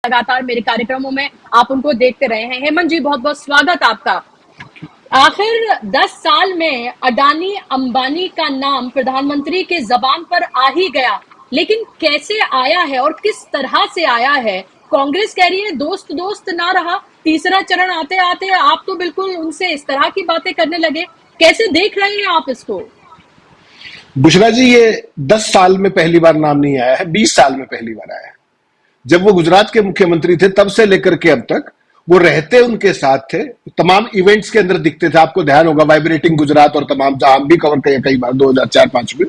लगातार मेरे कार्यक्रमों में आप उनको देखते रहे हैं। हेमंत जी, बहुत बहुत स्वागत आपका। आखिर 10 साल में अडानी अंबानी का नाम प्रधानमंत्री के जबान पर आ ही गया, लेकिन कैसे आया है और किस तरह से आया है? कांग्रेस कह रही है दोस्त दोस्त ना रहा, तीसरा चरण आते आते आप तो बिल्कुल उनसे इस तरह की बातें करने लगे। कैसे देख रहे हैं आप इसको? बुशरा जी, ये 10 साल में पहली बार नाम नहीं आया है, 20 साल में पहली बार आया है। जब वो गुजरात के मुख्यमंत्री थे तब से लेकर के अब तक वो रहते उनके साथ थे, तमाम इवेंट्स के अंदर दिखते थे। आपको ध्यान होगा वाइब्रेटिंग गुजरात और तमाम जहां हम भी कवर किए कई बार 2004-5 में,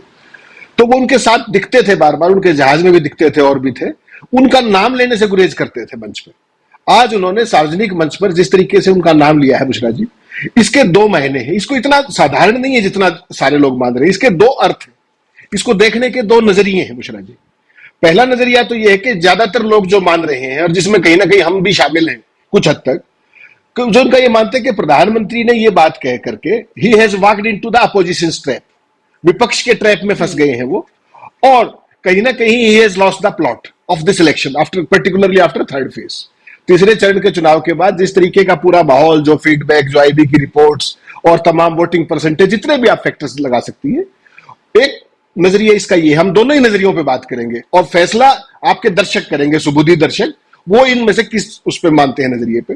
तो वो उनके साथ दिखते थे बार बार, उनके जहाज में भी दिखते थे और भी थे। उनका नाम लेने से गुरेज करते थे मंच पे। आज उन्होंने सार्वजनिक मंच पर जिस तरीके से उनका नाम लिया है बुशरा जी, इसके 2 महीने हैं। इसको इतना साधारण नहीं है जितना सारे लोग मान रहे हैं। इसके 2 अर्थ हैं, इसको देखने के 2 नजरिए हैं बुशरा जी। पहला नजरिया तो यह है कि ज्यादातर लोग जो मान रहे हैं, और जिसमें कहीं ना कहीं हम भी शामिल हैं कुछ हद तक, जो उनका ये मानते हैं कि प्रधानमंत्री ने ये बात कह करके he has walked into the opposition trap, विपक्ष के ट्रैप में फंस गए हैं वो, और कहीं ना कहीं he has lost the plot of this election after, particularly after third phase, तीसरे चरण के चुनाव के बाद। जिस तरीके का पूरा माहौल, जो फीडबैक, जो आईबी की रिपोर्ट्स और तमाम वोटिंग परसेंटेज, जितने भी आप फैक्टर्स लगा सकती है, एक नजरिया इसका ये, हम दोनों ही नजरियों पे बात करेंगे और फैसला आपके दर्शक करेंगे, सुबुद्धि दर्शक, वो इनमें से किस उस पे मानते हैं नजरिए पे।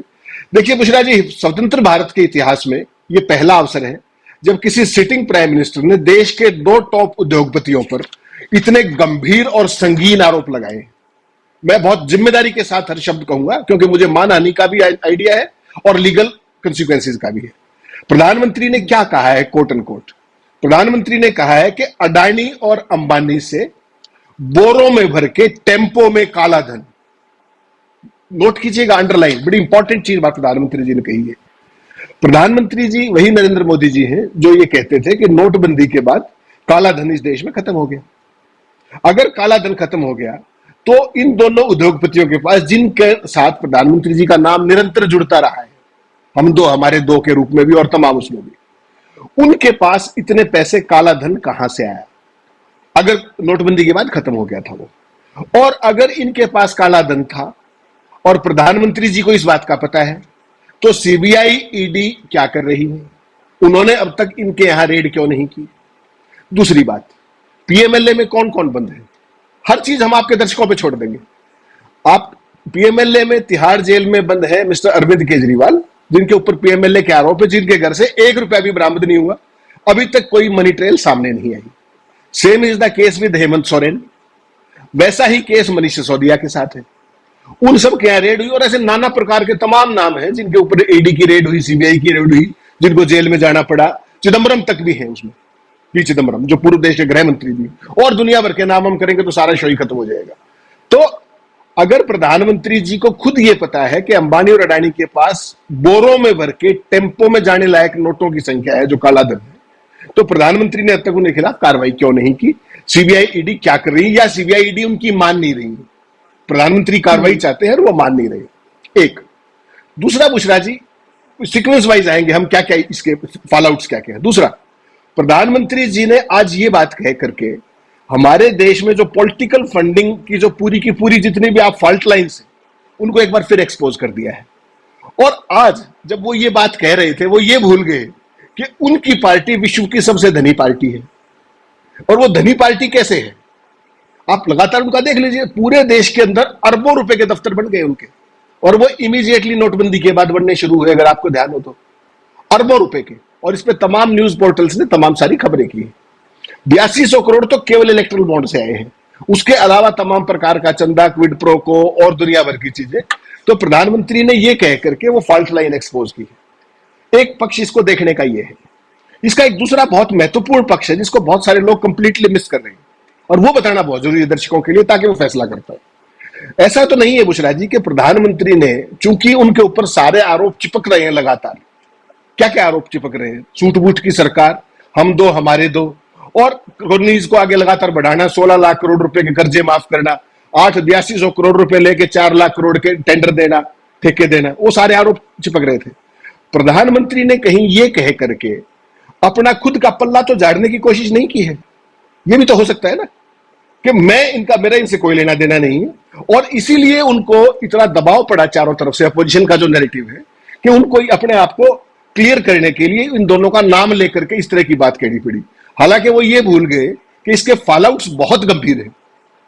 देखिए बुशरा जी, स्वतंत्र भारत के इतिहास में ये पहला अवसर है जब किसी सिटिंग प्राइम मिनिस्टर ने देश के 2 टॉप उद्योगपतियों पर इतने गंभीर और संगीन आरोप लगाए। मैं बहुत जिम्मेदारी के साथ हर शब्द कहूंगा, क्योंकि मुझे मानहानि का भी आइडिया है और लीगल कंसिक्वेंसेस का भी है। प्रधानमंत्री ने क्या कहा है, कोट एंड कोट, प्रधानमंत्री ने कहा है कि अडानी और अंबानी से बोरों में भर के टेम्पो में काला धन। नोट कीजिएगा, अंडरलाइन, बड़ी इंपॉर्टेंट चीज बात प्रधानमंत्री जी ने कही है। प्रधानमंत्री जी वही नरेंद्र मोदी जी हैं जो ये कहते थे कि नोटबंदी के बाद काला धन इस देश में खत्म हो गया। अगर काला धन खत्म हो गया तो इन दोनों उद्योगपतियों के पास, जिनके साथ प्रधानमंत्री जी का नाम निरंतर जुड़ता रहा है, हम दो, हमारे दो के रूप में भी और तमाम उसमें भी, उनके पास इतने पैसे, काला धन कहां से आया? अगर नोटबंदी के बाद खत्म हो गया था वो, और अगर इनके पास काला धन था और प्रधानमंत्री जी को इस बात का पता है, तो सीबीआई ईडी क्या कर रही है? उन्होंने अब तक इनके यहां रेड क्यों नहीं की? दूसरी बात, पीएमएलए में कौन कौन बंद है? हर चीज हम आपके दर्शकों पे छोड़ देंगे। आप पीएमएलए में तिहाड़ जेल में बंद है मिस्टर अरविंद केजरीवाल, जिनके ऊपर पीएमएलए के आरोप है, जिनके घर से 1 रुपया भी बरामद नहीं हुआ, अभी तक कोई मनी ट्रेल सामने नहीं आई। Same is the case with Hemant Soren, वैसा ही केस मनीष सिसोदिया के साथ है। उन सब के यहां रेड हुई, और ऐसे नाना प्रकार के तमाम नाम हैं जिनके ऊपर ईडी की रेड हुई, सीबीआई की रेड हुई, जिनको जेल में जाना पड़ा। चिदम्बरम तक भी है उसमें, पी चिदम्बरम, जो पूर्व देश के गृह मंत्री भी, और दुनिया भर के नाम हम करेंगे तो सारा शो ही खत्म हो जाएगा। तो अगर प्रधानमंत्री जी को खुद ये पता है कि अंबानी और अडानी के पास बोरों में भर के टेम्पो में जाने लायक नोटों की संख्या है जो काला धन है, तो प्रधानमंत्री ने अब तक उनके खिलाफ कार्रवाई क्यों नहीं की? सीबीआई ईडी क्या कर रही है, या सीबीआई ईडी उनकी मान नहीं रही? प्रधानमंत्री कार्रवाई चाहते हैं और वो मान नहीं रहे। एक दूसरा, बुशरा जी, सीक्वेंस वाइज आएंगे हम, क्या क्या इसके फॉलोआउट्स क्या क्या है। दूसरा, प्रधानमंत्री जी ने आज ये बात कह करके हमारे देश में जो पॉलिटिकल फंडिंग की जो पूरी की पूरी जितनी भी आप फॉल्ट लाइन्स हैं, उनको एक बार फिर एक्सपोज कर दिया है। और आज जब वो ये बात कह रहे थे, वो ये भूल गए कि उनकी पार्टी विश्व की सबसे धनी पार्टी है। और वो धनी पार्टी कैसे है? आप लगातार उनका देख लीजिए, पूरे देश के अंदर अरबों रुपए के दफ्तर बन गए उनके, और वो इमीडिएटली नोटबंदी के बाद बनने शुरू हुए, अगर आपको ध्यान हो तो, अरबों रुपए के। और इस पे तमाम न्यूज पोर्टल्स ने तमाम सारी खबरें की। 8200 करोड़ तो केवल इलेक्ट्रल बॉन्ड से आए हैं, उसके अलावा तमाम प्रकार का चंदा, क्विड प्रो को और दुनिया भर की चीजें। तो प्रधानमंत्री ने यह कह करके वो फॉल्ट लाइन एक्सपोज की है। एक पक्ष इसको देखने का यह है। इसका एक दूसरा बहुत महत्वपूर्ण पक्ष है जिसको बहुत सारे लोग कंप्लीटली मिस कर रहे हैं, और वो बताना बहुत जरूरी है दर्शकों के लिए, ताकि वो फैसला कर पाए। ऐसा तो नहीं है बुशरा जी कि प्रधानमंत्री ने, चूंकि उनके ऊपर सारे आरोप चिपक रहे हैं लगातार, क्या क्या आरोप चिपक रहे हैं? सूट बूट की सरकार, हम दो हमारे दो, और कॉलोनीज को आगे लगातार बढ़ाना, 16 लाख करोड़ रुपए के कर्जे माफ करना, 8200 करोड़ रुपए लेके 4 लाख करोड़ के टेंडर देना, ठेके देना, वो सारे आरोप चिपक रहे थे। प्रधानमंत्री ने कहीं ये कह करके अपना खुद का पल्ला तो झाड़ने की कोशिश नहीं की है। ये भी तो हो सकता है ना कि मेरा इनसे कोई लेना देना नहीं है, और इसीलिए उनको इतना दबाव पड़ा चारों तरफ से, अपोजिशन का जो नैरेटिव है, कि उनको अपने आप को क्लियर करने के लिए इन दोनों का नाम लेकर के इस तरह की बात कहनी पड़ी। हालांकि वो ये भूल गए कि इसके फॉलोआउट्स बहुत गंभीर है,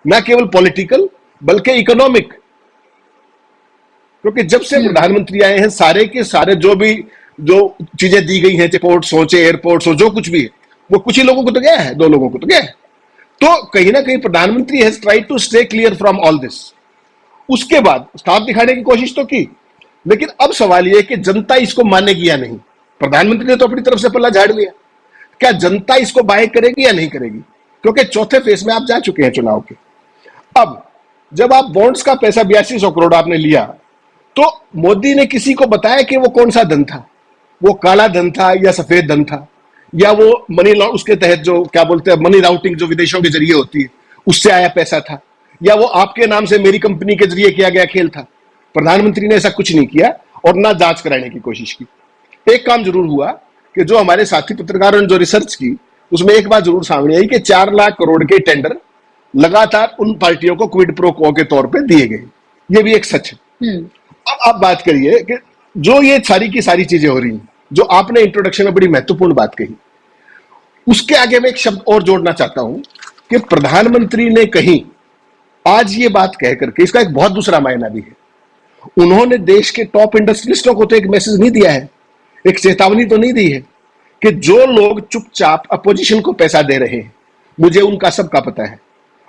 न केवल पॉलिटिकल बल्कि इकोनॉमिक। क्योंकि जब से प्रधानमंत्री आए हैं, सारे के सारे जो चीजें दी गई हैं, पोर्ट्स हो, एयरपोर्ट्स हो, जो कुछ भी है, वो कुछ ही लोगों को तो गया है, 2 लोगों को तो गया है। तो कहीं ना कहीं प्रधानमंत्री has tried to stay clear from all this. उसके बाद साफ दिखाने की कोशिश तो की, लेकिन अब सवाल यह है कि जनता इसको मानेगी या नहीं। प्रधानमंत्री ने तो अपनी तरफ से पल्ला झाड़ लिया, क्या जनता इसको बाय करेगी या नहीं करेगी? क्योंकि चौथे फेज में आप जा चुके हैं चुनाव के। अब जब आप बॉन्ड्स का पैसा 8200 करोड़ आपने लिया, तो मोदी ने किसी को बताया कि वो कौन सा धन था? वो काला धन था या सफेद धन था, या वो मनी उसके तहत जो क्या बोलते हैं मनी राउटिंग जो विदेशों के जरिए होती है उससे आया पैसा था, या वो आपके नाम से मेरी कंपनी के जरिए किया गया खेल था? प्रधानमंत्री ने ऐसा कुछ नहीं किया और ना जांच कराने की कोशिश की। एक काम जरूर हुआ कि जो हमारे साथी पत्रकारों ने जो रिसर्च की, उसमें एक बात जरूर सामने आई कि 4 लाख करोड़ के टेंडर लगातार उन पार्टियों को क्विड प्रो क्वो के तौर पे दिए गए। ये भी एक सच है। अब आप बात करिए कि जो ये सारी की सारी चीजें हो रही हैं, जो आपने इंट्रोडक्शन में बड़ी महत्वपूर्ण बात कही, उसके आगे मैं एक शब्द और जोड़ना चाहता हूं कि प्रधानमंत्री ने कहीं आज ये बात कह करके, इसका एक बहुत दूसरा मायना भी है, उन्होंने देश के टॉप इंडस्ट्रियलिस्टों को तो एक मैसेज नहीं दिया है, एक चेतावनी तो नहीं दी है कि जो लोग चुपचाप अपोजिशन को पैसा दे रहे हैं, मुझे उनका सबका पता है।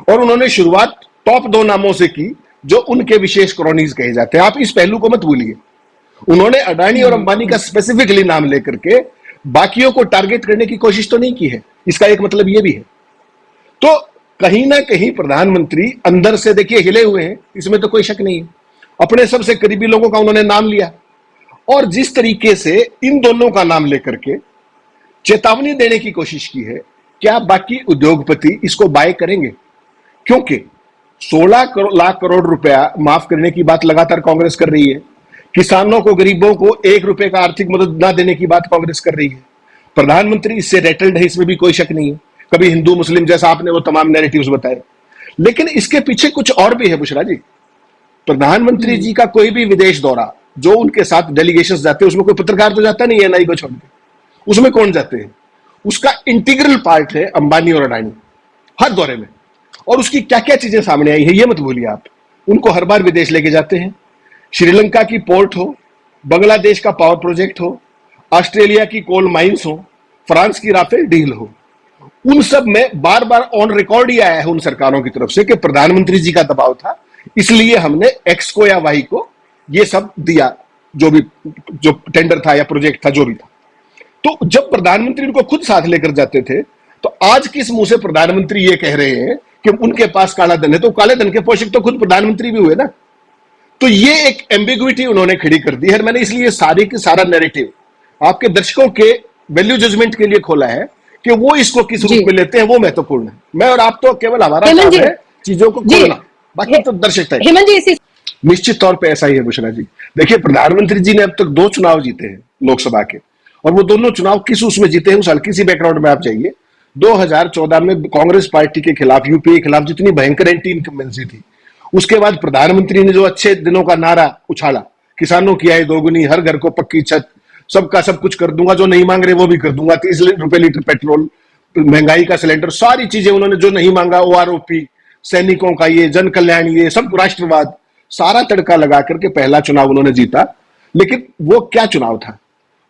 और उन्होंने शुरुआत टॉप 2 नामों से की जो उनके विशेष क्रॉनीज कहे जाते हैं। आप इस पहलू को मत भूलिए। उन्होंने अडानी और अंबानी का स्पेसिफिकली नाम लेकर के बाकियों को टारगेट करने की कोशिश तो नहीं की है। इसका एक मतलब यह भी है। तो कहीं ना कहीं प्रधानमंत्री अंदर से देखिए हिले हुए हैं, इसमें तो कोई शक नहीं है। अपने सबसे करीबी लोगों का उन्होंने नाम लिया, और जिस तरीके से इन दोनों का नाम लेकर के चेतावनी देने की कोशिश की है, क्या बाकी उद्योगपति इसको बाय करेंगे? क्योंकि 16 लाख करोड़ रुपया माफ करने की बात लगातार कांग्रेस कर रही है, किसानों को, गरीबों को 1 रुपए का आर्थिक मदद ना देने की बात कांग्रेस कर रही है। प्रधानमंत्री इससे रेटल्ड है, इसमें भी कोई शक नहीं है। कभी हिंदू मुस्लिम जैसा आपने वो तमाम नैरेटिव्स बताए, लेकिन इसके पीछे कुछ और भी है बुशरा जी। प्रधानमंत्री जी का कोई भी विदेश दौरा, जो उनके साथ डेलीगेशंस जाते हैं, उसमें कोई पत्रकार तो जाता नहीं है एनआई को छोड़ के। उसमें कौन जाते हैं? उसका इंटीग्रल पार्ट है अंबानी और अडानी हर दौरे में। और उसकी क्या क्या चीजें सामने आई है ये मत भूलिए आप। उनको हर बार विदेश लेके जाते हैं। श्रीलंका की पोर्ट हो, बांग्लादेश का पावर प्रोजेक्ट हो, ऑस्ट्रेलिया की कोल माइंस हो, फ्रांस की राफेल डील हो, उन सब में बार बार ऑन रिकॉर्ड ही आया है उन सरकारों की तरफ से कि प्रधानमंत्री जी का दबाव था, इसलिए हमने एक्स को या वाई को ये सब दिया, जो टेंडर था या प्रोजेक्ट था, जो भी था। तो जब प्रधानमंत्री उनको खुद साथ लेकर जाते थे, तो आज किस मुंह से प्रधानमंत्री ये कह रहे हैं कि उनके पास काला धन है? तो काले धन के पोषक तो खुद प्रधानमंत्री भी हुए ना। तो ये एक एम्बिग्विटी उन्होंने खड़ी कर दी है। मैंने इसलिए सारी की सारा नैरेटिव आपके दर्शकों के वैल्यू जजमेंट के लिए खोला है कि वो इसको किस रूप में लेते हैं, वो महत्वपूर्ण है। मैं और आप तो केवल हमारा काम है चीजों को खोलना, बाकी तो दर्शक है। हेमंत जी, निश्चित तौर पे ऐसा ही है बुशरा जी। देखिए, प्रधानमंत्री जी ने अब तक 2 चुनाव जीते हैं लोकसभा के, और वो दोनों चुनाव किस उसमें जीते हैं, उस हल्की सी बैकग्राउंड में आप जाइए। 2014 में कांग्रेस पार्टी के खिलाफ, यूपीए के खिलाफ जितनी भयंकर एंटी इनकम्बेंसी थी, उसके बाद प्रधानमंत्री ने जो अच्छे दिनों का नारा उछाला, किसानों की आय दोगुनी, हर घर को पक्की छत, सबका सब कुछ कर दूंगा, जो नहीं मांग रहे वो भी कर दूंगा, 30 रुपए लीटर पेट्रोल, महंगाई का सिलेंडर, सारी चीजें उन्होंने जो नहीं मांगा, ओआरओपी, सैनिकों का ये, जन कल्याण, ये सब, राष्ट्रवाद, सारा तड़का लगा करके पहला चुनाव उन्होंने जीता। लेकिन वो क्या चुनाव था?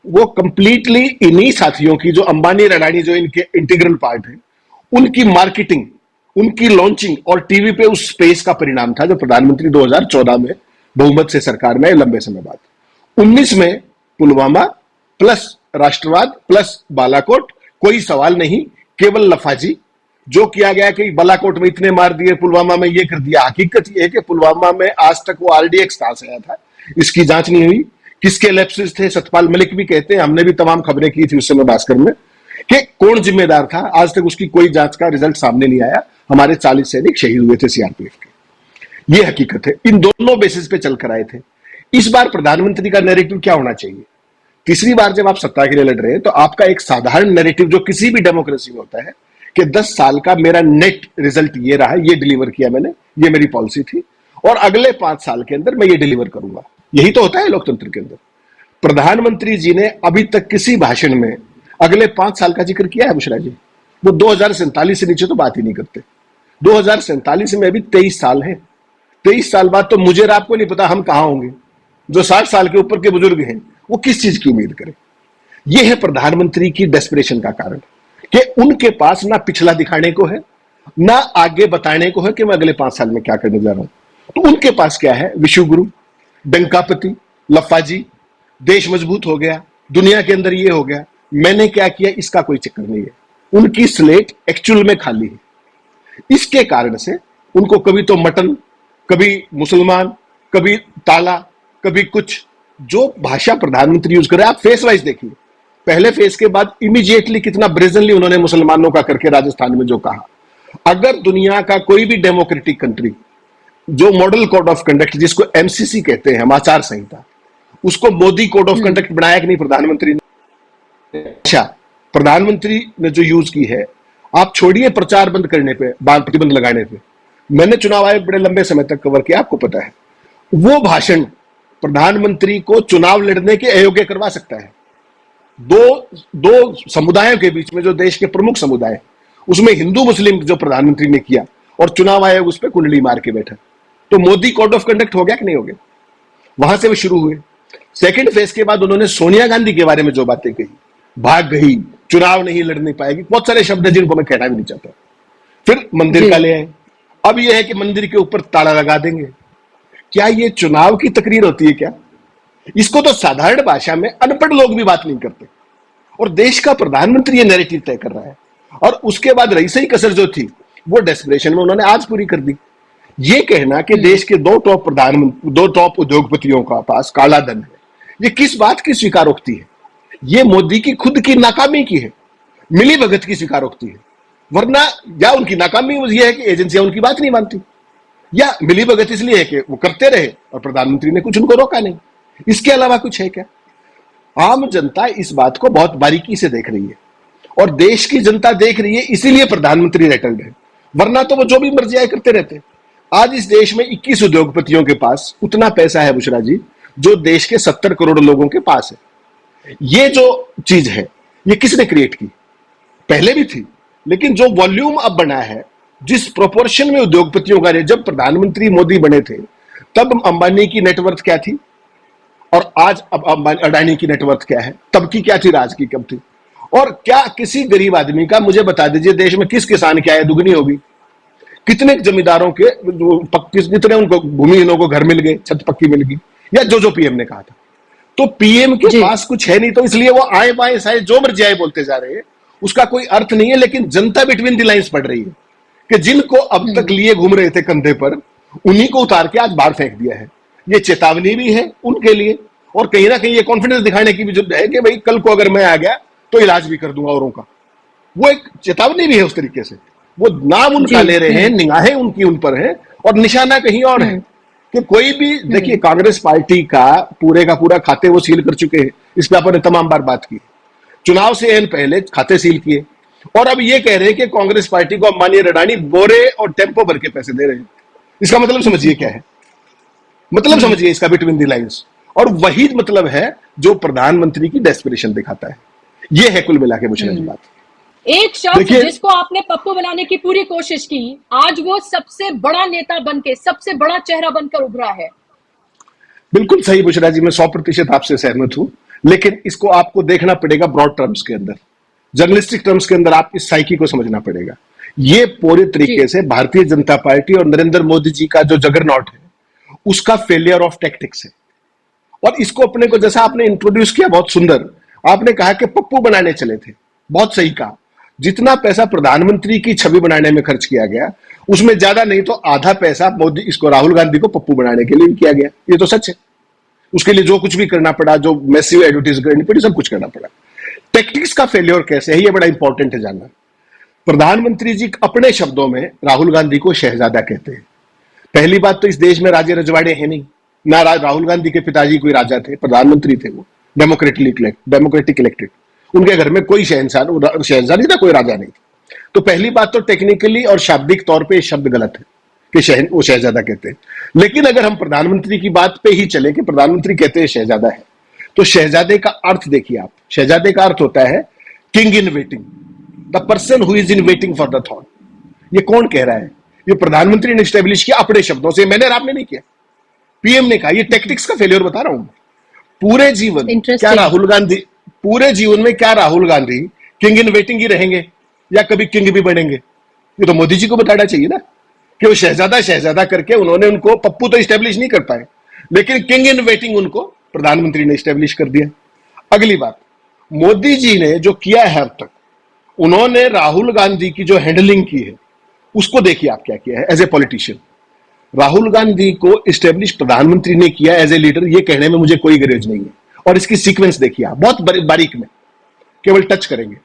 वो कंप्लीटली इन्हीं साथियों की, जो अंबानी और अडानी जो इनके इंटीग्रल पार्ट है, उनकी मार्केटिंग, उनकी लॉन्चिंग और टीवी पे उस स्पेस का परिणाम था जो प्रधानमंत्री 2014 में बहुमत से सरकार में लंबे समय बाद। 19 में पुलवामा प्लस राष्ट्रवाद प्लस बालाकोट, कोई सवाल नहीं, केवल लफाजी जो किया गया कि बालाकोट में इतने मार दिए, पुलवामा में ये कर दिया। हकीकत ये है कि पुलवामा में आज तक वो आरडीएक्स कहां से आया था, इसकी जांच नहीं हुई। किसके लैप्सेस थे? सतपाल मलिक भी कहते हैं, हमने भी तमाम खबरें की थी उस समय भास्कर में, कि कौन जिम्मेदार था। आज तक उसकी कोई जांच का रिजल्ट सामने नहीं आया। हमारे 40 सैनिक शहीद हुए थे सीआरपीएफ के, ये हकीकत है। इन दोनों बेसिस पे चलकर आए थे। इस बार प्रधानमंत्री का नैरेटिव क्या होना चाहिए? तीसरी बार जब आप सत्ता के लिए लड़ रहे हैं, तो आपका एक साधारण नैरेटिव जो किसी भी डेमोक्रेसी में होता है कि 10 साल का मेरा नेट रिजल्ट ये रहा, ये डिलीवर किया मैंने, ये मेरी पॉलिसी थी, और अगले 5 साल के अंदर मैं ये डिलीवर करूंगा। यही तो होता है लोकतंत्र के अंदर। प्रधानमंत्री जी ने अभी तक किसी भाषण में अगले 5 साल का जिक्र किया है बुशरा जी? वो 2047 से नीचे तो बात ही नहीं करते। 2047 में अभी 23 साल है। 23 साल बाद तो मुझे और आपको नहीं पता हम कहां होंगे। जो 60 साल के ऊपर के बुजुर्ग हैं वो किस चीज की उम्मीद करें? यह है प्रधानमंत्री की डेस्परेशन का कारण कि उनके पास ना पिछला दिखाने को है, ना आगे बताने को है कि मैं अगले 5 साल में क्या करने जा रहा हूं। तो उनके पास क्या है? विश्वगुरु, डंकापति, लफाजी, देश मजबूत हो गया, दुनिया के अंदर ये हो गया, मैंने क्या किया, इसका कोई चक्कर नहीं है। उनकी स्लेट एक्चुअल में खाली है। इसके कारण से उनको कभी तो मटन, कभी मुसलमान, कभी ताला, कभी कुछ, जो भाषा प्रधानमंत्री यूज करे, आप फेस वाइज देखिए। पहले फेस के बाद इमीडिएटली कितना ब्रेजनली उन्होंने मुसलमानों का करके राजस्थान में जो कहा। अगर दुनिया का कोई भी डेमोक्रेटिक कंट्री जो मॉडल कोड ऑफ कंडक्ट, जिसको एमसीसी कहते हैं, हम आचार संहिता, उसको मोदी कोड ऑफ कंडक्ट बनाया कि नहीं प्रधानमंत्री ने? अच्छा, प्रधानमंत्री ने जो यूज की है, आप छोड़िए प्रचार बंद करने पे, प्रतिबंध लगाने पे, मैंने चुनाव आयोग बड़े लंबे समय तक कवर किया, आपको पता है। वो भाषण प्रधानमंत्री को चुनाव लड़ने के अयोग्य करवा सकता है। दो समुदायों के बीच में, जो देश के प्रमुख समुदाय, उसमें हिंदू मुस्लिम जो प्रधानमंत्री ने किया, और चुनाव आयोग उस पर कुंडली मार के बैठा, तो मोदी कोड ऑफ कंडक्ट हो गया कि नहीं हो गया? वहां से वो शुरू हुए। सेकंड फेज के बाद उन्होंने सोनिया गांधी के बारे में जो बातें कही, भाग गई, चुनाव नहीं लड़नी पाएगी, बहुत सारे शब्द हैं जिनको मैं कहना भी नहीं चाहता। फिर मंदिर का ले आए। अब यह है कि मंदिर के ऊपर ताला लगा देंगे। क्या ये चुनाव की तकरीर होती है क्या? इसको तो साधारण भाषा में अनपढ़ लोग भी बात नहीं करते, और देश का प्रधानमंत्री ये नैरेटिव तय कर रहा है। और उसके बाद रही सही कसर जो थी, वो डेस्परेशन में उन्होंने आज पूरी कर दी। ये कहना कि देश के दो टॉप उद्योगपतियों का पास काला धन है, ये किस बात की स्वीकारोक्ति है? ये मोदी की खुद की नाकामी की है, मिली भगत की स्वीकारोक्ति है। वरना या उनकी नाकामी यह है कि एजेंसियां उनकी बात नहीं मानती, या मिली भगत इसलिए है कि वो करते रहे और प्रधानमंत्री ने कुछ उनको रोका नहीं। इसके अलावा कुछ है क्या? आम जनता इस बात को बहुत बारीकी से देख रही है, और देश की जनता देख रही है, इसीलिए प्रधानमंत्री रेटल्ड है। वरना तो वो जो भी मर्जी आए करते रहते। आज इस देश में 21 उद्योगपतियों के पास उतना पैसा है बुशरा जी, जो देश के 70 करोड़ लोगों के पास है। ये जो चीज है, ये किसने क्रिएट की? पहले भी थी, लेकिन जो वॉल्यूम अब बना है, जिस प्रोपोर्शन में उद्योगपतियों का, जब प्रधानमंत्री मोदी बने थे तब अंबानी की नेटवर्थ क्या थी, और आज अब अडानी की नेटवर्थ क्या है? तब की क्या थी, राज की कब थी? और क्या किसी गरीब आदमी का, मुझे बता दीजिए, देश में किस किसान की आय दुगनी होगी? कितने जमींदारों के, कितने उनको भूमिहीनों को घर मिल गए, छत पक्की मिल गई, या जो पीएम ने कहा था। तो पीएम के पास कुछ है नहीं, तो इसलिए वो आए बाएं साए जो मर्जी आए बोलते जा रहे हैं, उसका कोई अर्थ नहीं है। लेकिन जनता बिटवीन द लाइंस पढ़ रही है कि जिनको अब तक लिए घूम रहे थे कंधे पर, उन्हीं को उतार के आज बाहर फेंक दिया है। ये चेतावनी भी है उनके लिए, और कहीं ना कहीं ये कॉन्फिडेंस दिखाने की भी जरूरत है कि भाई कल को अगर मैं आ गया तो इलाज भी कर दूंगा औरों का। वो एक चेतावनी भी है उस तरीके से। वो नाम उनका ले रहे हैं, निगाहें उनकी उन पर है, और निशाना कहीं और है कि कोई भी, देखिए कांग्रेस पार्टी का पूरा खाते वो सील कर चुके हैं। इस पर अपन ने तमाम बार बात की। चुनाव से एन पहले खाते सील किए, और अब ये कह रहे हैं कि कांग्रेस पार्टी को अंबानी अडानी बोरे और टेम्पो भर के पैसे दे रहे हैं। इसका मतलब समझिए क्या है, मतलब समझिए इसका बिटवीन द लाइंस। और वही मतलब है जो प्रधानमंत्री की डेस्परेशन दिखाता है। ये है कुल मिला के बुशरा जी बात। एक शख्स जिसको आपने पप्पू बनाने की पूरी कोशिश की, आज वो सबसे बड़ा नेता बनके, सबसे बड़ा चेहरा बनकर उभरा है। बिल्कुल सही बुशरा जी, मैं 100% आपसे सहमत हूं, लेकिन इसको आपको देखना पड़ेगा ब्रॉड टर्म्स के अंदर, जर्नलिस्टिक टर्म्स के अंदर। आप इस साइकी को समझना पड़ेगा। ये पूरे तरीके से भारतीय जनता पार्टी और नरेंद्र मोदी जी का जो जगरनॉट है, उसका फेलियर ऑफ टैक्टिक्स है। और इसको अपने को, जैसा आपने इंट्रोड्यूस किया बहुत सुंदर, आपने कहा कि पप्पू बनाने चले थे, बहुत सही कहा। जितना पैसा प्रधानमंत्री की छवि बनाने में खर्च किया गया, उसमें ज्यादा नहीं तो आधा पैसा मोदी, इसको राहुल गांधी को पप्पू बनाने के लिए किया गया। ये तो सच है। उसके लिए जो कुछ भी करना पड़ा, जो मैसिव एडवर्टाइज करनी पड़ी, सब कुछ करना पड़ा। टैक्टिक्स का फेलियर कैसे है, ये बड़ा इंपॉर्टेंट है जानना। प्रधानमंत्री जी अपने शब्दों में राहुल गांधी को शहजादा कहते हैं। पहली बात तो इस देश में राजे रजवाड़े हैं नहीं, ना राहुल गांधी के पिताजी कोई राजा थे, प्रधानमंत्री थे वो, डेमोक्रेटिक इलेक्टेड। उनके घर में कोई शहजादी था, कोई राजा नहीं था। तो पहली बात तो टेक्निकली और शाब्दिक तौर पे ये शब्द गलत है कि वो शहजादा कहते हैं। लेकिन अगर हम प्रधानमंत्री की बात पे ही चले कि प्रधानमंत्री कहते हैं शहजादा है, तो शहजादे का अर्थ देखिए आप। शहजादे का अर्थ होता है king in waiting, the person who is in waiting for the throne. ये कौन कह रहा है? ये प्रधानमंत्री ने स्टेब्लिश किया अपने शब्दों से, मैंने और आपने नहीं किया, पीएम ने कहा। ये टेक्टिक्स का फेलियर बता रहा हूं। पूरे जीवन क्या राहुल गांधी, पूरे जीवन में क्या Rahul Gandhi king in waiting ही रहेंगे या कभी किंग भी बनेंगे? ये तो मोदी जी को बताना चाहिए ना कि वो शहजादा शहजादा करके उन्होंने उनको, पप्पू तो स्टेब्लिश नहीं कर पाए, लेकिन किंग इन वेटिंग उनको प्रधानमंत्री ने स्टेब्लिश कर दिया। अगली बात, मोदी जी ने जो किया है अब तक, उन्होंने राहुल गांधी की जो हैंडलिंग की है उसको देखिए आप क्या किया है as a politician. Rahul Gandhi को स्टेब्लिश प्रधानमंत्री ने किया एज ए लीडर, ये कहने में मुझे कोई गरज नहीं है। और इसकी सीक्वेंस देखिए आप, बहुत बारीक में, केवल टच करेंगे।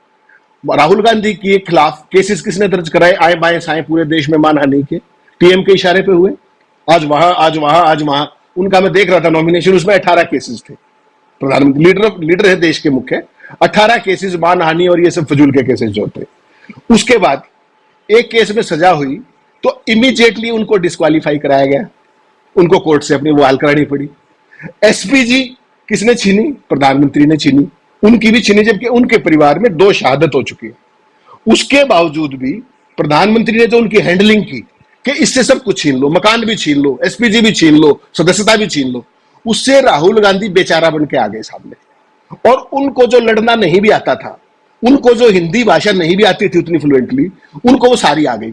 राहुल गांधी के खिलाफ केसेस किसने दर्ज कराए? आए बाएं साएं पूरे देश में मानहानि के, पीएम के इशारे पे हुए। आज वहां, आज वहां, आज वहां। उनका मैं देख रहा था नॉमिनेशन, उसमें 18 केसेस थे। प्रधानमंत्री लीडर है देश के मुख्य, 18 केसेस मानहानि और ये सब फजूल के केसेस जो थे। उसके बाद एक केस में सजा हुई तो इमीडिएटली उनको डिस्क्वालीफाई कराया गया, उनको कोर्ट से अपनी वहाल करानी पड़ी। एसपीजी किसने छीनी? प्रधानमंत्री ने छीनी, उनकी भी छीनी, जबकि उनके परिवार में 2 शहादत हो चुकी है। उसके बावजूद भी प्रधानमंत्री ने जो उनकी हैंडलिंग की कि इससे सब कुछ छीन लो, मकान भी छीन लो, एसपीजी भी छीन लो, सदस्यता भी छीन लो, उससे राहुल गांधी बेचारा बन के आ गए सामने। और उनको जो लड़ना नहीं भी आता था, उनको जो हिंदी भाषा नहीं भी आती थी उतनी फ्लुएंटली, उनको वो सारी आ गई।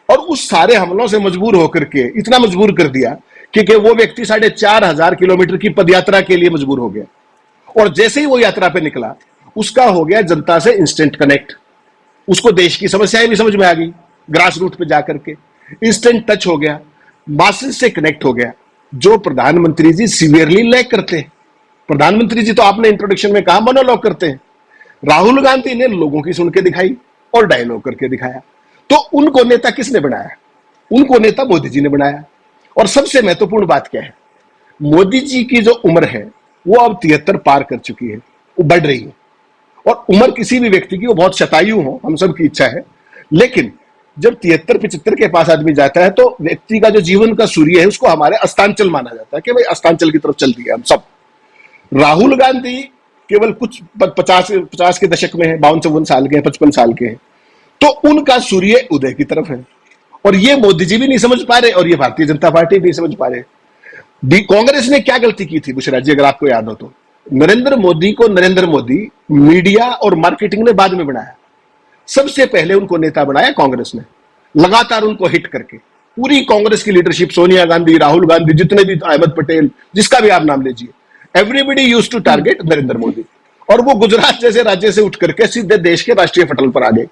और उस सारे हमलों से मजबूर होकर के इतना मजबूर कर दिया कि वो व्यक्ति 4,500 किलोमीटर की पदयात्रा के लिए मजबूर हो गया। और जैसे ही वो यात्रा पे निकला, उसका हो गया जनता से इंस्टेंट कनेक्ट। उसको देश की समस्याएं भी समझ में आ गई, ग्रास रूट पे जाकर के इंस्टेंट टच हो गया, मासेस से कनेक्ट हो गया, जो प्रधानमंत्री जी सीवियरली लैक करते हैं। प्रधानमंत्री जी तो आपने इंट्रोडक्शन में कहा मोनोलॉग करते हैं, राहुल गांधी ने लोगों की सुन के दिखाई और डायलॉग करके दिखाया। तो उनको नेता किसने बनाया? उनको नेता मोदी जी ने बनाया। और सबसे महत्वपूर्ण बात क्या है, मोदी जी की जो उम्र है वो अब 73 पार कर चुकी है, वो बढ़ रही है। और उम्र किसी भी व्यक्ति की, वो बहुत शतायु हो, हम सब की इच्छा है, लेकिन जब 73-75 के पास आदमी जाता है तो व्यक्ति का जो जीवन का सूर्य है उसको हमारे अस्तांचल माना जाता है कि भाई अस्तांचल की तरफ चल दिया हम सब। राहुल गांधी केवल कुछ 50 के दशक में है, 52-54 साल के हैं, 55 साल के हैं, तो उनका सूर्य उदय की तरफ है। और ये मोदी जी भी नहीं समझ पा रहे और ये भारतीय जनता पार्टी भी नहीं समझ पा रहे। कांग्रेस ने क्या गलती की थी बुशरा जी, अगर आपको याद हो तो? नरेंद्र मोदी को नरेंद्र मोदी मीडिया और मार्केटिंग ने बाद में बनाया, सबसे पहले उनको नेता बनाया कांग्रेस ने, लगातार उनको हिट करके। पूरी कांग्रेस की लीडरशिप, सोनिया गांधी, राहुल गांधी, जितने भी, अहमद पटेल, जिसका भी आप नाम लीजिए, everybody used to target Narendra Modi. और वो गुजरात जैसे राज्य से उठ करके सीधे देश के राष्ट्रीय पटल पर आ गए।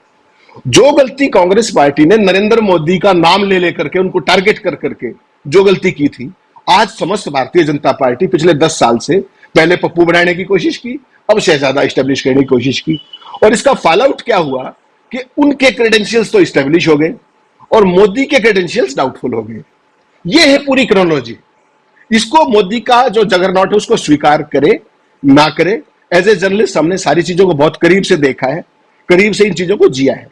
जो गलती कांग्रेस पार्टी ने नरेंद्र मोदी का नाम ले लेकर के उनको टारगेट कर करके जो गलती की थी, आज समस्त भारतीय जनता पार्टी पिछले 10 साल से पहले पप्पू बनाने की कोशिश की, अब शहजादा स्टैब्लिश करने की कोशिश की। और इसका फॉल आउट क्या हुआ कि उनके क्रेडेंशियल्स तो स्टैब्लिश हो गए और मोदी के क्रेडेंशियल्स डाउटफुल हो गए। यह है पूरी क्रोनोलॉजी। इसको मोदी का जो जगरनॉट है उसको स्वीकार करे ना करे, एज ए जर्नलिस्ट हमने सारी चीजों को बहुत करीब से देखा है, करीब से इन चीजों को जिया है।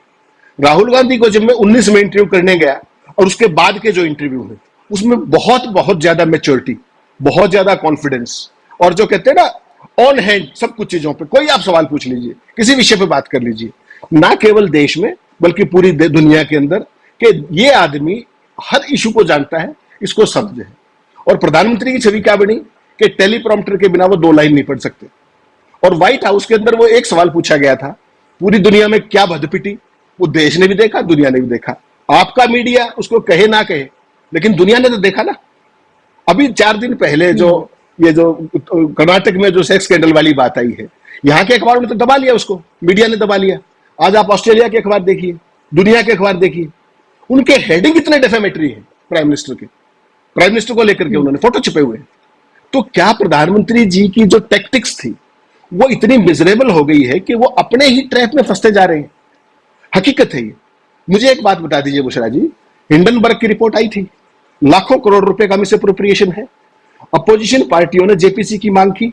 राहुल गांधी को जब मैं 19 में इंटरव्यू करने गया और उसके बाद के जो इंटरव्यू है उसमें बहुत ज्यादा मैच्योरिटी, बहुत ज्यादा कॉन्फिडेंस, और जो कहते हैं ना ऑन हैंड सब कुछ चीजों पे, कोई आप सवाल पूछ लीजिए, किसी विषय पे बात कर लीजिए, ना केवल देश में बल्कि पूरी दुनिया के अंदर, कि ये आदमी हर इशू को जानता है, इसको समझे। और प्रधानमंत्री की छवि क्या बनी कि टेलीप्रॉम्प्टर के बिना वो 2 लाइन नहीं पढ़ सकते। और व्हाइट हाउस के अंदर वो एक सवाल पूछा गया था, पूरी दुनिया में क्या भदपिटी, वो देश ने भी देखा, दुनिया ने भी देखा। आपका मीडिया उसको कहे ना कहे, लेकिन दुनिया ने तो देखा ना। अभी 4 दिन पहले जो ये जो कर्नाटक में जो सेक्स स्कैंडल वाली बात आई है, यहाँ के अखबार ने तो दबा लिया उसको, मीडिया ने दबा लिया। आज आप ऑस्ट्रेलिया के अखबार देखिए, दुनिया के अखबार देखिए, उनके हेडिंग इतने डेफेमेटरी है प्राइम मिनिस्टर के, प्राइम मिनिस्टर को लेकर के उन्होंने फोटो छुपे हुए। तो क्या प्रधानमंत्री जी की जो टैक्टिक्स थी वो इतनी मिजरेबल हो गई है कि वो अपने ही ट्रैप में फंसते जा रहे हैं। हकीकत है ये। मुझे एक बात बता दीजिए बुशरा जी, हिंडनबर्ग की रिपोर्ट आई थी, लाखों करोड़ रुपए का मिस अप्रोप्रिएशन है, अपोजिशन पार्टियों ने जेपीसी की मांग की।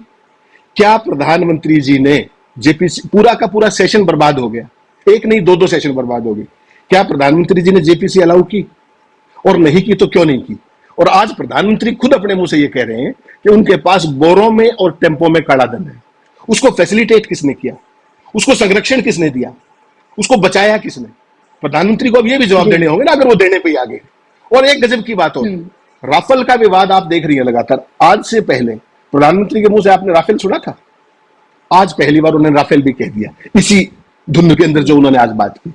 क्या प्रधानमंत्री जी ने जेपीसी, पूरा का पूरा सेशन बर्बाद हो गया, एक नहीं, दो सेशन बर्बाद हो गए। क्या प्रधानमंत्री जी ने जेपीसी अलाउ की? और नहीं की तो क्यों नहीं की? और आज प्रधानमंत्री खुद अपने मुंह से ये कह रहे हैं कि उनके पास बोरों में और टेम्पो में काला धन है। उसको फैसिलिटेट किसने किया? उसको संरक्षण किसने दिया? उसको बचाया किसने? प्रधानमंत्री को अब ये भी जवाब देने होंगे ना, अगर वो देने पे ही आगे। और एक गजब की बात हो, राफेल का विवाद आप देख रही है लगातार। आज से पहले प्रधानमंत्री के मुंह से आपने राफेल सुना था? आज पहली बार उन्होंने राफेल भी कह दिया, इसी धुंध के अंदर जो उन्होंने आज बात की।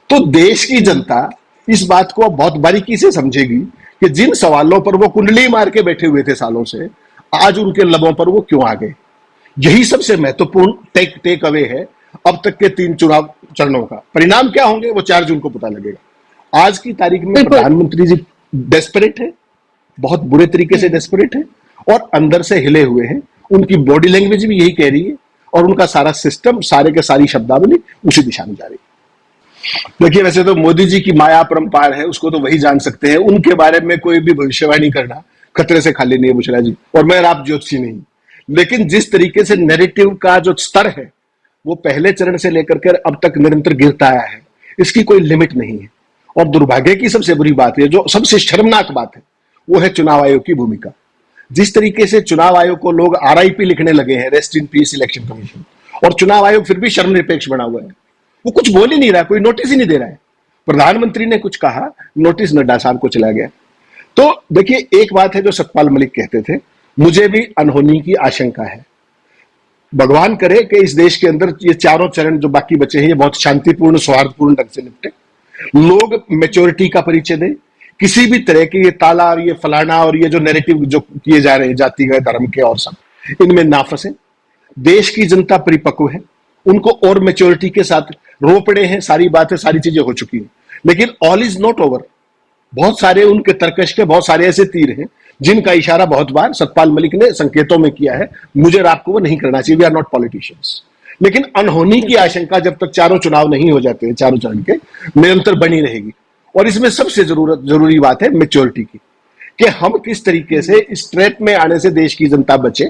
तो देश की जनता इस बात को बहुत बारीकी से समझेगी कि जिन सवालों पर वो कुंडली मार के बैठे हुए थे सालों से, आज उनके लबों पर वो क्यों आ गए। यही सबसे महत्वपूर्ण टेक अवे है अब तक के 3 चुनाव चरणों का। परिणाम क्या होंगे वो 4 जून को पता लगेगा। आज की तारीख में प्रधानमंत्री जी डेस्परेट है, बहुत बुरे तरीके से डेस्परेट है और अंदर से हिले हुए हैं। उनकी बॉडी लैंग्वेज भी यही कह रही है और उनका सारा सिस्टम, सारे के सारी शब्दावली उसी दिशा में जा रही है। देखिए, वैसे तो मोदी जी की माया परंपार है, उसको तो वही जान सकते हैं। उनके बारे में कोई भी भविष्यवाणी करना खतरे से खाली नहीं है बुशरा जी, और मैं आप ज्योतिषी नहीं। लेकिन जिस तरीके से नैरेटिव का जो स्तर है वो पहले चरण से लेकर के अब तक निरंतर गिरता आया है, इसकी कोई लिमिट नहीं है। और दुर्भाग्य की सबसे बुरी बात है, जो सबसे शर्मनाक बात है, वो है चुनाव आयोग की भूमिका। जिस तरीके से चुनाव आयोग को लोग RIP लिखने लगे हैं, rest in peace election commission, और चुनाव आयोग फिर भी शर्मनिरपेक्ष बना हुआ है। वो कुछ बोल ही नहीं रहा, कोई नोटिस ही नहीं दे रहा है। प्रधानमंत्री ने कुछ कहा, नोटिस नड्डा साहब को चला गया। तो देखिए, एक बात है जो सतपाल मलिक कहते थे, मुझे भी अनहोनी की आशंका है। भगवान करे कि इस देश के अंदर ये चारों चरण जो बाकी बचे हैं ये बहुत शांतिपूर्ण, सौहार्दपूर्ण ढंग से निपटे। लोग मैच्योरिटी का परिचय दें। किसी भी तरह के ये ताला और ये फलाना और ये जो नैरेटिव जो किए जा रहे हैं जातिगत धर्म के और सब, इनमें ना फंसे। देश की जनता परिपक्व है, उनको और मैच्योरिटी के साथ रो पड़े हैं, सारी बातें, सारी चीजें हो चुकी हैं। लेकिन ऑल इज नॉट ओवर। बहुत सारे उनके तर्कश के बहुत सारे ऐसे तीर हैं जिनका इशारा बहुत बार सतपाल मलिक ने संकेतों में किया है, मुझे और आपको वो नहीं करना चाहिए, वी आर नॉट पॉलिटिशियंस। लेकिन अनहोनी की आशंका जब तक चारों चुनाव नहीं हो जाते हैं, चारों चरण के, निरंतर बनी रहेगी। और इसमें सबसे जरूरी बात है मैच्योरिटी की, कि हम किस तरीके से इस ट्रैप में आने से देश की जनता बचे,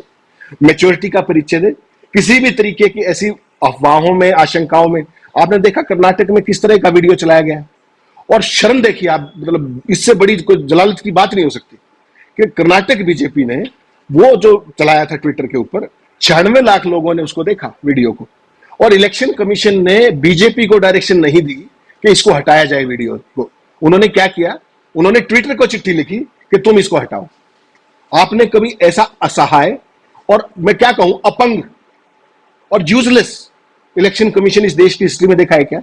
मैच्योरिटी का परिचय दे। किसी भी तरीके की ऐसी अफवाहों में, आशंकाओं में, आपने देखा कर्नाटक में किस तरह का वीडियो चलाया गया, और शर्म देखिए आप, मतलब इससे बड़ी कोई जलालत की बात नहीं हो सकती कि कर्नाटक बीजेपी ने वो जो चलाया था ट्विटर के ऊपर, 96 लाख लोगों ने उसको देखा वीडियो को, और इलेक्शन कमीशन ने बीजेपी को डायरेक्शन नहीं दी कि इसको हटाया जाए वीडियो को। उन्होंने क्या किया, उन्होंने ट्विटर को चिट्ठी लिखी कि तुम इसको हटाओ। आपने कभी ऐसा असहाय और मैं क्या कहूं अपंग और यूजलेस इलेक्शन कमीशन इस देश की हिस्ट्री में देखा है क्या?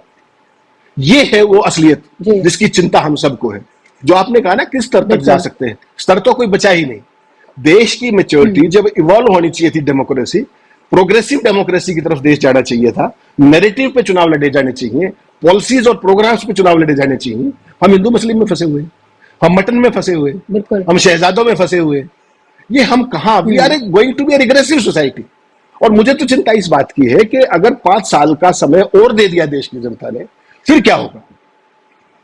ये है वो असलियत जिसकी चिंता हम सबको है। जो आपने कहा ना किस स्तर तक जा सकते हैं, स्तर तो कोई बचा ही नहीं। देश की मैच्योरिटी जब इवॉल्व होनी चाहिए थी, डेमोक्रेसी, प्रोग्रेसिव डेमोक्रेसी की तरफ देश जाना चाहिए था, नैरेटिव पे चुनाव लड़े जाने चाहिए, पॉलिसीज और प्रोग्राम्स पे चुनाव लड़े जाने चाहिए। हम हिंदू मुस्लिम में फंसे हुए, हम मटन में फंसे हुए, हम शहजादों में फंसे हुए। ये हम कहां, we are going to be regressive society. और मुझे तो चिंता इस बात की है कि अगर 5 साल का समय और दे दिया देश की जनता ने, फिर क्या होगा?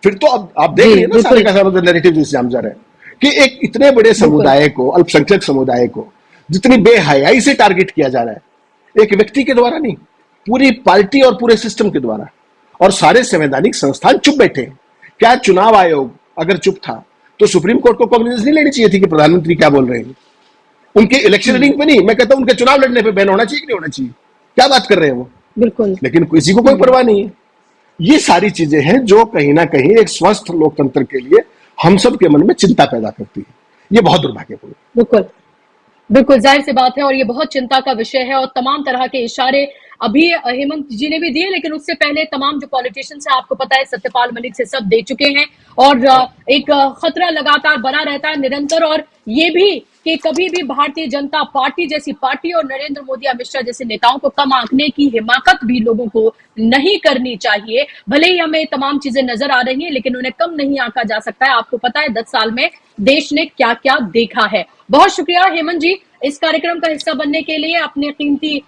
फिर तो अब आप देख रहे हैं ना सारे का सारा नैरेटिव जिससे हम जा रहे हैं कि एक इतने बड़े समुदाय को, अल्पसंख्यक समुदाय को जितनी बेहयाई से टारगेट किया जा रहा है, एक व्यक्ति के द्वारा नहीं, पूरी पार्टी और पूरे सिस्टम के द्वारा, और सारे संवैधानिक संस्थान चुप बैठे हैं। क्या चुनाव आयोग अगर चुप था तो सुप्रीम कोर्ट को कॉग्निजेंस नहीं लेनी चाहिए थी कि प्रधानमंत्री क्या बोल रहे हैं? उनके इलेक्शन रिंग पे नहीं, मैं कहता हूं उनके चुनाव लड़ने पे बैन होना चाहिए कि नहीं होना चाहिए? क्या बात कर रहे हैं वो? बिल्कुल। लेकिन किसी को कोई परवाह नहीं है। ये सारी चीजें हैं जो कहीं ना कहीं एक स्वस्थ लोकतंत्र के लिए हम सब के मन में चिंता पैदा करती है। ये बहुत दुर्भाग्यपूर्ण। बिल्कुल बिल्कुल, जाहिर सी बात है, और ये बहुत चिंता का विषय है। और तमाम तरह के इशारे अभी हेमंत जी ने भी दिए, लेकिन उससे पहले तमाम जो पॉलिटिशियंस हैं, आपको पता है सत्यपाल मलिक से सब दे चुके हैं। और एक खतरा लगातार बना रहता है निरंतर, और ये भी कि कभी भी भारतीय जनता पार्टी जैसी पार्टी और नरेंद्र मोदी, अमित शाह जैसे नेताओं को कम आंकने की हिमाकत भी लोगों को नहीं करनी चाहिए। भले ही हमें तमाम चीजें नजर आ रही हैं, लेकिन उन्हें कम नहीं आंका जा सकता है। आपको पता है 10 साल में देश ने क्या क्या देखा है। बहुत शुक्रिया हेमंत जी इस कार्यक्रम का हिस्सा बनने के लिए, अपने कीमती